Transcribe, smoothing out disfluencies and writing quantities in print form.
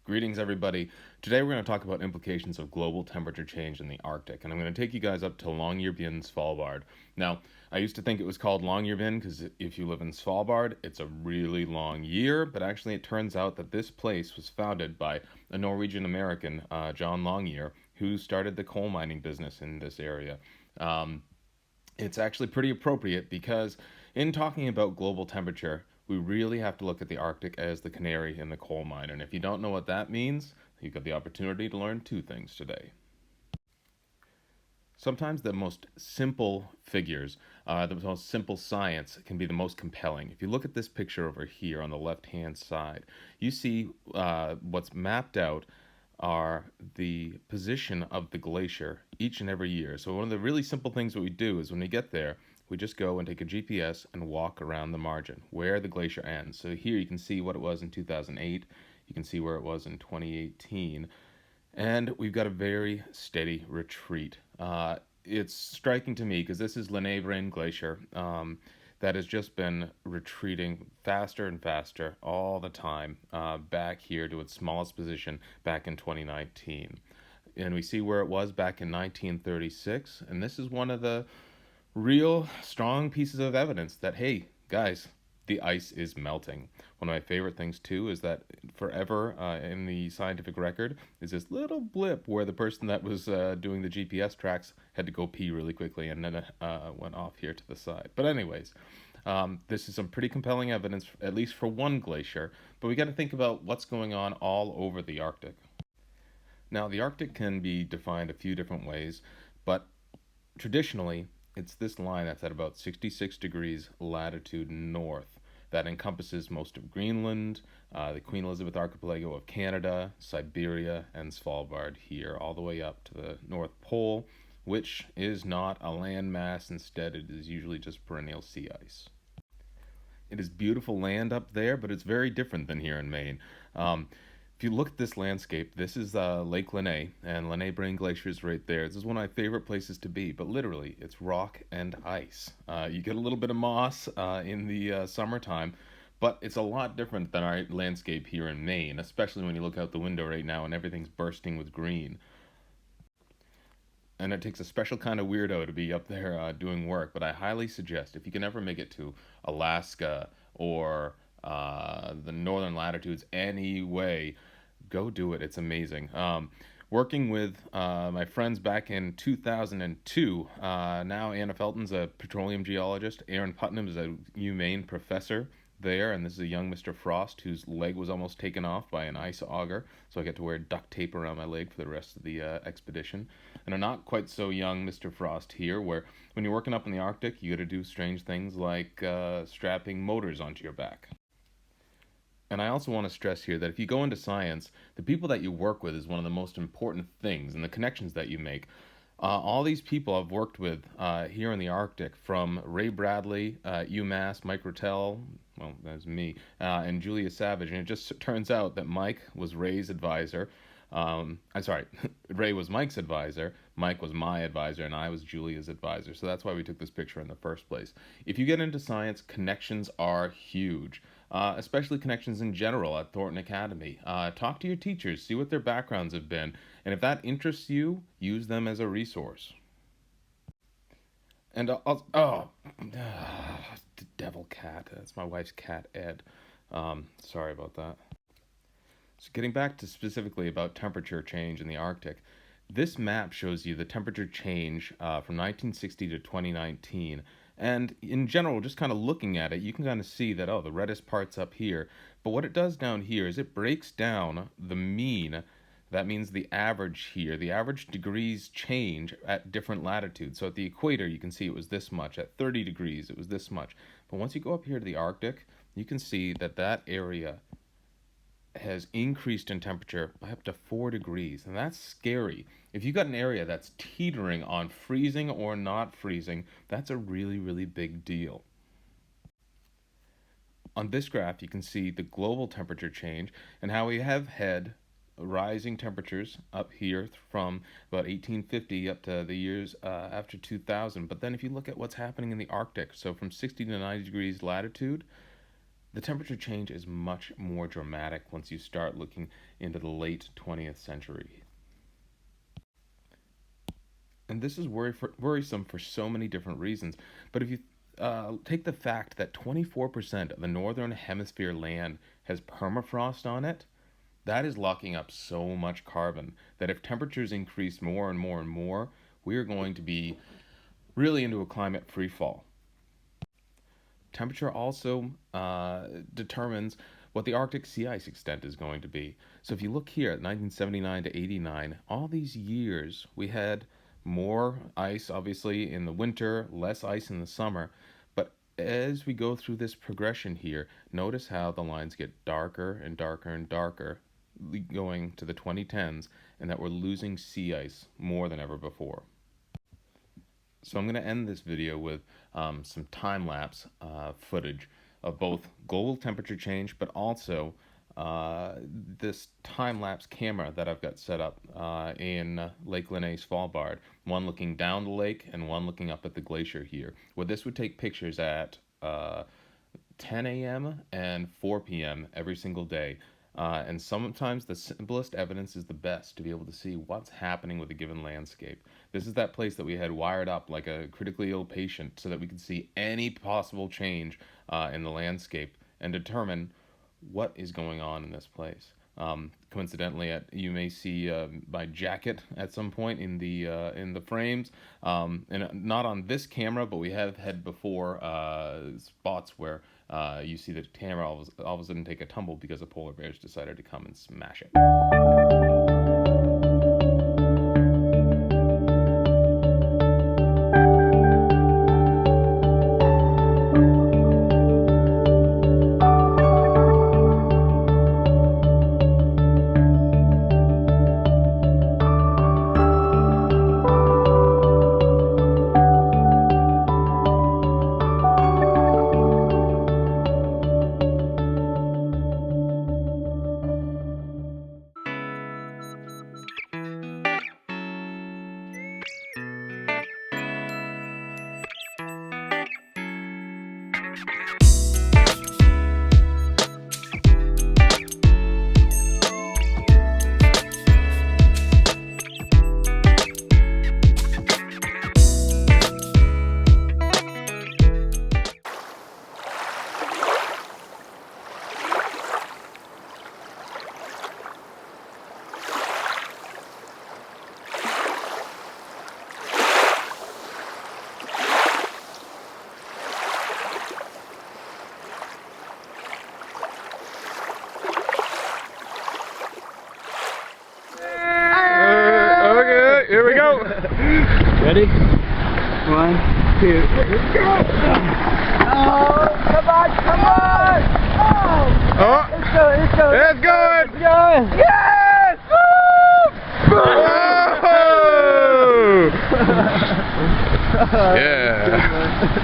Greetings, everybody. Today we're going to talk about implications of global temperature change in the Arctic, and I'm going to take you guys up to Longyearbyen, Svalbard. Now, I used to think it was called Longyearbyen because if you live in Svalbard, it's a really long year, but actually it turns out that this place was founded by a Norwegian American, John Longyear, who started the coal mining business in this area. Um, it's actually pretty appropriate because in talking about global temperature, we really have to look at the Arctic as the canary in the coal mine. And if you don't know what that means, you've got the opportunity to learn two things today. Sometimes the most simple figures, the most simple science can be the most compelling. If you look at this picture over here on the left-hand side, you see what's mapped out are the position of the glacier each and every year. So one of the really simple things that we do is when we get there, we just go and take a GPS and walk around the margin where the glacier ends. So here you can see what it was in 2008. You can see where it was in 2018. And we've got a very steady retreat. It's striking to me because this is Linné Glacier that has just been retreating faster and faster all the time back here to its smallest position back in 2019. And we see where it was back in 1936. And this is one of the real strong pieces of evidence that, hey, guys, the ice is melting. One of my favorite things too is that forever in the scientific record is this little blip where the person that was doing the GPS tracks had to go pee really quickly and then went off here to the side. But anyways, this is some pretty compelling evidence, at least for one glacier. But we got to think about what's going on all over the Arctic. Now, the Arctic can be defined a few different ways, but traditionally, it's this line that's at about 66 degrees latitude north that encompasses most of Greenland, the Queen Elizabeth Archipelago of Canada, Siberia, and Svalbard here, all the way up to the North Pole, which is not a landmass. Instead, it is usually just perennial sea ice. It is beautiful land up there, but it's very different than here in Maine. If you look at this landscape, this is Lake Linné, and Linné Brain Glacier is right there. This is one of my favorite places to be, but literally, it's rock and ice. You get a little bit of moss in the summertime, but it's a lot different than our landscape here in Maine, especially when you look out the window right now and everything's bursting with green. And it takes a special kind of weirdo to be up there doing work, but I highly suggest if you can ever make it to Alaska or the northern latitudes anyway, go do it. It's amazing. Working with my friends back in 2002, now Anna Felton's a petroleum geologist. Aaron Putnam is a UMaine professor there, and this is a young Mr. Frost whose leg was almost taken off by an ice auger, so I get to wear duct tape around my leg for the rest of the expedition. And a not quite so young Mr. Frost here, where when you're working up in the Arctic, you got to do strange things like strapping motors onto your back. And I also want to stress here that if you go into science, the people that you work with is one of the most important things, and the connections that you make. All these people I've worked with here in the Arctic, from Ray Bradley at UMass, Mike Rottell, well, that's me, and Julia Savage. And it just turns out that Mike was Ray's advisor. I'm sorry, Ray was Mike's advisor, Mike was my advisor, and I was Julia's advisor. So that's why we took this picture in the first place. If you get into science, connections are huge. Especially connections in general at Thornton Academy. Talk to your teachers, see what their backgrounds have been, and if that interests you, use them as a resource. And the devil cat. That's my wife's cat, Ed. Sorry about that. So getting back to specifically about temperature change in the Arctic, this map shows you the temperature change from 1960 to 2019. And in general, just kind of looking at it, you can kind of see that, oh, the reddest part's up here. But what it does down here is it breaks down the mean. That means the average here, the average degrees change at different latitudes. So at the equator, you can see it was this much. At 30 degrees, it was this much. But once you go up here to the Arctic, you can see that that area has increased in temperature by up to 4 degrees, and that's scary. If you got an area that's teetering on freezing or not freezing, that's a really, really big deal. On this graph, you can see the global temperature change and how we have had rising temperatures up here from about 1850 up to the years after 2000. But then if you look at what's happening in the Arctic, so from 60 to 90 degrees latitude, The temperature change is much more dramatic once you start looking into the late 20th century. And this is worrisome for so many different reasons. But if you take the fact that 24% of the northern hemisphere land has permafrost on it, that is locking up so much carbon that if temperatures increase more and more and more, we are going to be really into a climate free fall. Temperature also determines what the Arctic sea ice extent is going to be. So if you look here at 1979 to 89, all these years we had more ice obviously in the winter, less ice in the summer, but as we go through this progression here, notice how the lines get darker and darker and darker going to the 2010s, and that we're losing sea ice more than ever before. So I'm going to end this video with some time-lapse footage of both global temperature change, but also this time-lapse camera that I've got set up in Lake Linné, Svalbard. One looking down the lake and one looking up at the glacier here, where this would take pictures at 10 a.m. and 4 p.m. every single day. And sometimes the simplest evidence is the best to be able to see what's happening with a given landscape. This is that place that we had wired up like a critically ill patient so that we could see any possible change in the landscape and determine what is going on in this place. Coincidentally, you may see my jacket at some point in the frames, and not on this camera, but we have had before spots where you see the camera all of a sudden take a tumble because the polar bears decided to come and smash it. Here we go. Ready? 1, 2, go! Oh, come on, come on! Oh, It's going, it's going. it's going. It's going. Yes! Woo! Oh! Yeah.